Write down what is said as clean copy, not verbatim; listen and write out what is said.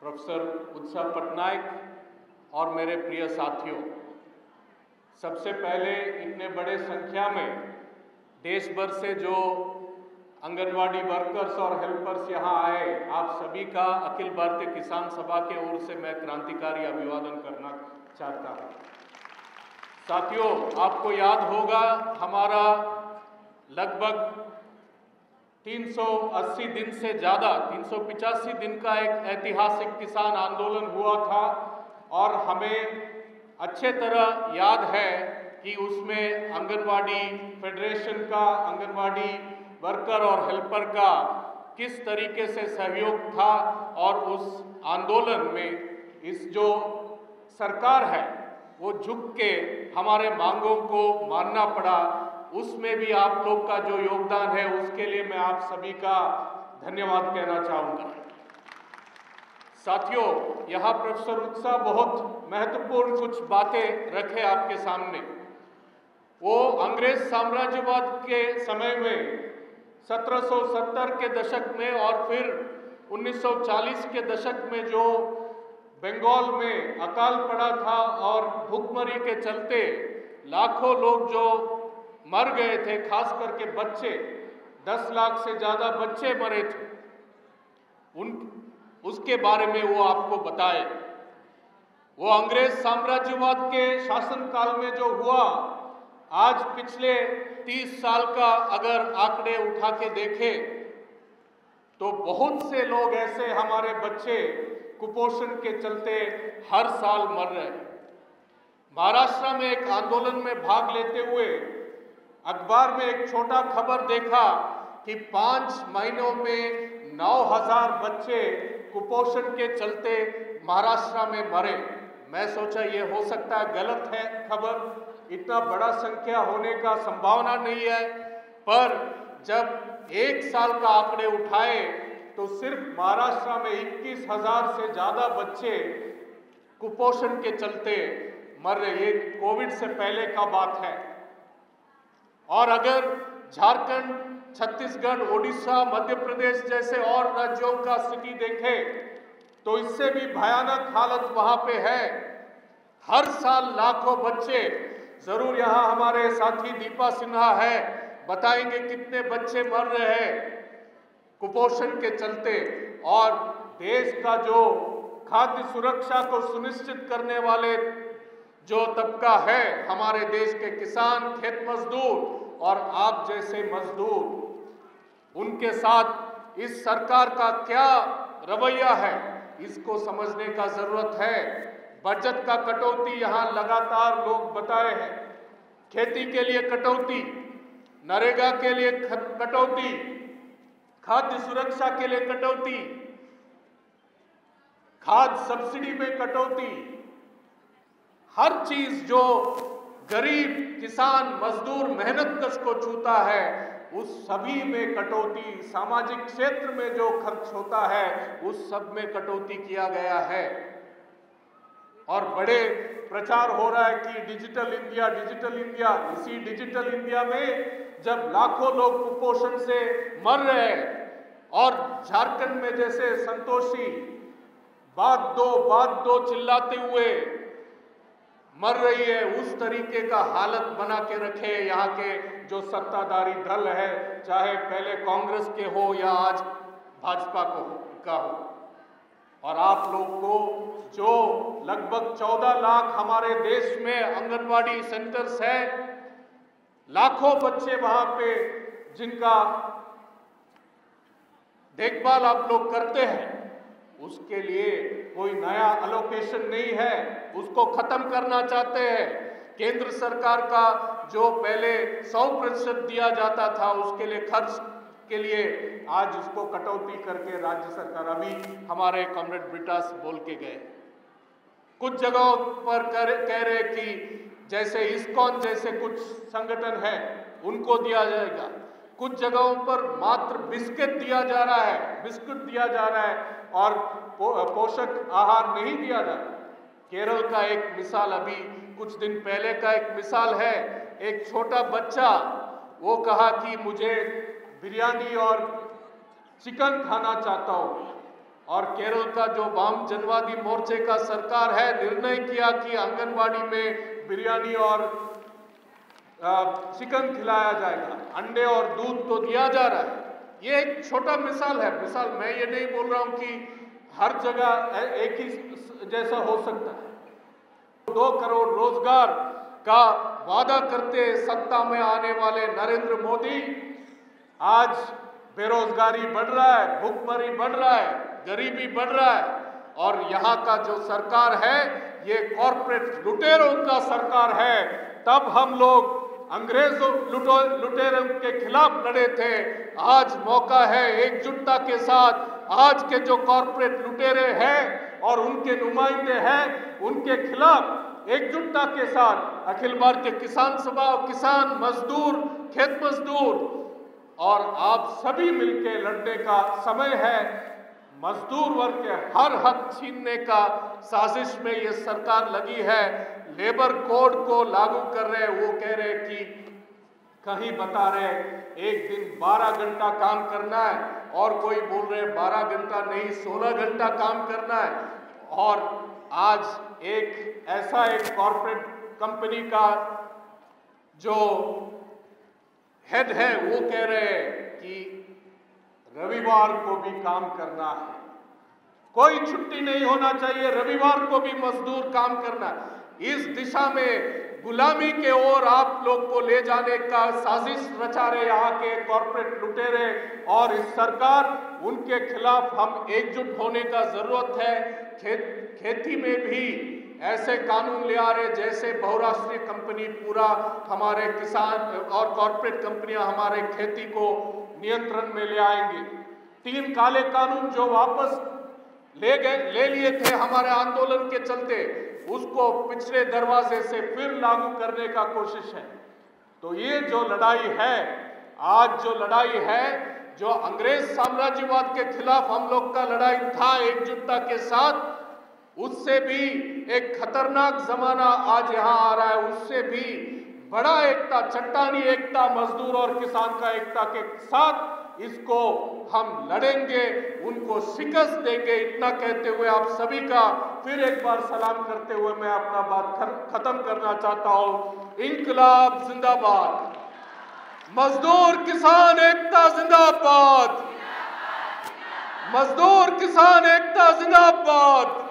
Professor उत्सव पटनायक और मेरे प्रिय साथियों, सबसे पहले इतने बड़े संख्या में देश भर से जो आंगनवाड़ी वर्कर्स और हेल्पर्स यहाँ आए, आप सभी का अखिल भारतीय किसान सभा के ओर से मैं क्रांतिकारी अभिवादन करना चाहता हूँ। साथियों, आपको याद होगा हमारा लगभग 380 दिन से ज़्यादा 385 दिन का एक ऐतिहासिक किसान आंदोलन हुआ था और हमें अच्छे तरह याद है कि उसमें आंगनवाड़ी फेडरेशन का, आंगनवाड़ी वर्कर और हेल्पर का किस तरीके से सहयोग था और उस आंदोलन में इस जो सरकार है वो झुक के हमारे मांगों को मानना पड़ा। उसमें भी आप लोग का जो योगदान है उसके लिए मैं आप सभी का धन्यवाद कहना चाहूँगा। साथियों, यहाँ प्रोफेसर उत्सव बहुत महत्वपूर्ण कुछ बातें रखे आपके सामने। वो अंग्रेज साम्राज्यवाद के समय में 1770 के दशक में और फिर 1940 के दशक में जो बंगाल में अकाल पड़ा था और भूखमरी के चलते लाखों लोग जो मर गए थे, खास करके बच्चे, 10 लाख से ज़्यादा बच्चे मरे थे, उसके बारे में वो आपको बताए। वो अंग्रेज साम्राज्यवाद के शासनकाल में जो हुआ, आज पिछले 30 साल का अगर आंकड़े उठा के देखें तो बहुत से लोग ऐसे हमारे बच्चे कुपोषण के चलते हर साल मर रहे हैं। महाराष्ट्र में एक आंदोलन में भाग लेते हुए अखबार में एक छोटा खबर देखा कि 5 महीनों में 9000 बच्चे कुपोषण के चलते महाराष्ट्र में मरे। मैं सोचा ये हो सकता है गलत है खबर, इतना बड़ा संख्या होने का संभावना नहीं है, पर जब एक साल का आंकड़े उठाए तो सिर्फ महाराष्ट्र में 21,000 से ज़्यादा बच्चे कुपोषण के चलते मर रहे। ये कोविड से पहले का बात है। और अगर झारखंड, छत्तीसगढ़, ओडिशा, मध्य प्रदेश जैसे और राज्यों का स्थिति देखें तो इससे भी भयानक हालत वहाँ पे है। हर साल लाखों बच्चे, जरूर यहाँ हमारे साथी दीपा सिन्हा है, बताएंगे कितने बच्चे मर रहे हैं कुपोषण के चलते। और देश का जो खाद्य सुरक्षा को सुनिश्चित करने वाले जो तबका है, हमारे देश के किसान, खेत मजदूर और आप जैसे मजदूर, उनके साथ इस सरकार का क्या रवैया है, इसको समझने का जरूरत है। बजट का कटौती यहाँ लगातार लोग बताए हैं, खेती के लिए कटौती, नरेगा के लिए कटौती, खाद्य सुरक्षा के लिए कटौती, खाद्य सब्सिडी में कटौती, हर चीज जो गरीब किसान मजदूर मेहनतकश को छूता है उस सभी में कटौती, सामाजिक क्षेत्र में जो खर्च होता है उस सब में कटौती किया गया है। और बड़े प्रचार हो रहा है कि डिजिटल इंडिया, डिजिटल इंडिया। इसी डिजिटल इंडिया में जब लाखों लोग कुपोषण से मर रहे हैं और झारखंड में जैसे संतोषी बात दो चिल्लाते हुए मर रही है, उस तरीके का हालत बना के रखे यहाँ के जो सत्ताधारी दल है, चाहे पहले कांग्रेस के हो या आज भाजपा का हो। और आप लोग को जो लगभग 14 लाख हमारे देश में आंगनवाड़ी सेंटर्स है, लाखों बच्चे वहां पे जिनका देखभाल आप लोग करते हैं, उसके लिए कोई नया एलोकेशन नहीं है, उसको खत्म करना चाहते हैं। केंद्र सरकार का जो पहले 100% दिया जाता था उसके लिए खर्च के लिए आज उसको कटौती करके राज्य सरकार, अभी हमारे कॉमरेड ब्रिटास बोल के गए, कुछ जगहों पर कह रहे कि जैसे इस्कॉन जैसे कुछ संगठन है उनको दिया जाएगा, कुछ जगहों पर मात्र बिस्किट दिया जा रहा है, बिस्कुट दिया जा रहा है और पोषक आहार नहीं दिया जा रहा। केरल का एक मिसाल, अभी कुछ दिन पहले का एक मिसाल है, एक छोटा बच्चा वो कहा कि मुझे बिरयानी और चिकन खाना चाहता हूँ, और केरल का जो वाम जनवादी मोर्चे का सरकार है, निर्णय किया कि आंगनबाड़ी में बिरयानी और चिकन खिलाया जाएगा, अंडे और दूध तो दिया जा रहा है। ये एक छोटा मिसाल है। मिसाल मैं ये नहीं बोल रहा हूं कि हर जगह एक ही जैसा हो सकता है। 2 करोड़ रोजगार का वादा करते सत्ता में आने वाले नरेंद्र मोदी आज बेरोजगारी बढ़ रहा है, भूखमरी बढ़ रहा है, गरीबी बढ़ रहा है, और यहाँ का जो सरकार है ये कॉर्पोरेट लुटेरों का सरकार है। तब हम लोग अंग्रेजों लुटेरों के खिलाफ लड़े थे। आज मौका है एकजुटता के साथ आज के जो कॉर्पोरेट लुटेरे हैं और उनके नुमाइंदे हैं उनके खिलाफ एकजुटता के साथ अखिल भारतीय किसान सभा, किसान, मजदूर, खेत मजदूर और आप सभी मिलकर लड़ने का समय है। मजदूर वर्ग के हर हक छीनने का साजिश में ये सरकार लगी है। लेबर कोड को लागू कर रहे, वो कह रहे कि कहीं बता रहे एक दिन 12 घंटा काम करना है और कोई बोल रहे 12 घंटा नहीं 16 घंटा काम करना है। और आज एक ऐसा एक कॉर्पोरेट कंपनी का जो हेड है वो कह रहे हैं कि रविवार को भी काम करना है, कोई छुट्टी नहीं होना चाहिए, रविवार को भी मजदूर काम करना है। इस दिशा में गुलामी के ओर आप लोग को ले जाने का साजिश रचा रहे यहाँ के कॉर्पोरेट लुटेरे और इस सरकार, उनके खिलाफ हम एकजुट होने का जरूरत है। खेती में भी ऐसे कानून ले आ रहे जैसे बहुराष्ट्रीय कंपनी पूरा हमारे किसान और कॉर्पोरेट कंपनियां हमारे खेती को नियंत्रण में ले आएंगे। 3 काले कानून जो वापस ले लिए थे हमारे आंदोलन के चलते, उसको पिछले दरवाजे से फिर लागू करने का कोशिश है। तो ये जो लड़ाई है, आज जो लड़ाई है, जो अंग्रेज साम्राज्यवाद के खिलाफ हम लोग का लड़ाई था एकजुटता के साथ, उससे भी एक खतरनाक जमाना आज यहाँ आ रहा है। उससे भी बड़ा एकता, चट्टानी एकता मजदूर और किसान का एकता के साथ इसको हम लड़ेंगे, उनको शिकस्त देंगे। इतना कहते हुए आप सभी का फिर एक बार सलाम करते हुए मैं अपना बात खत्म करना चाहता हूं। इंकलाब जिंदाबाद, मजदूर किसान एकता जिंदाबाद, मजदूर किसान एकता जिंदाबाद।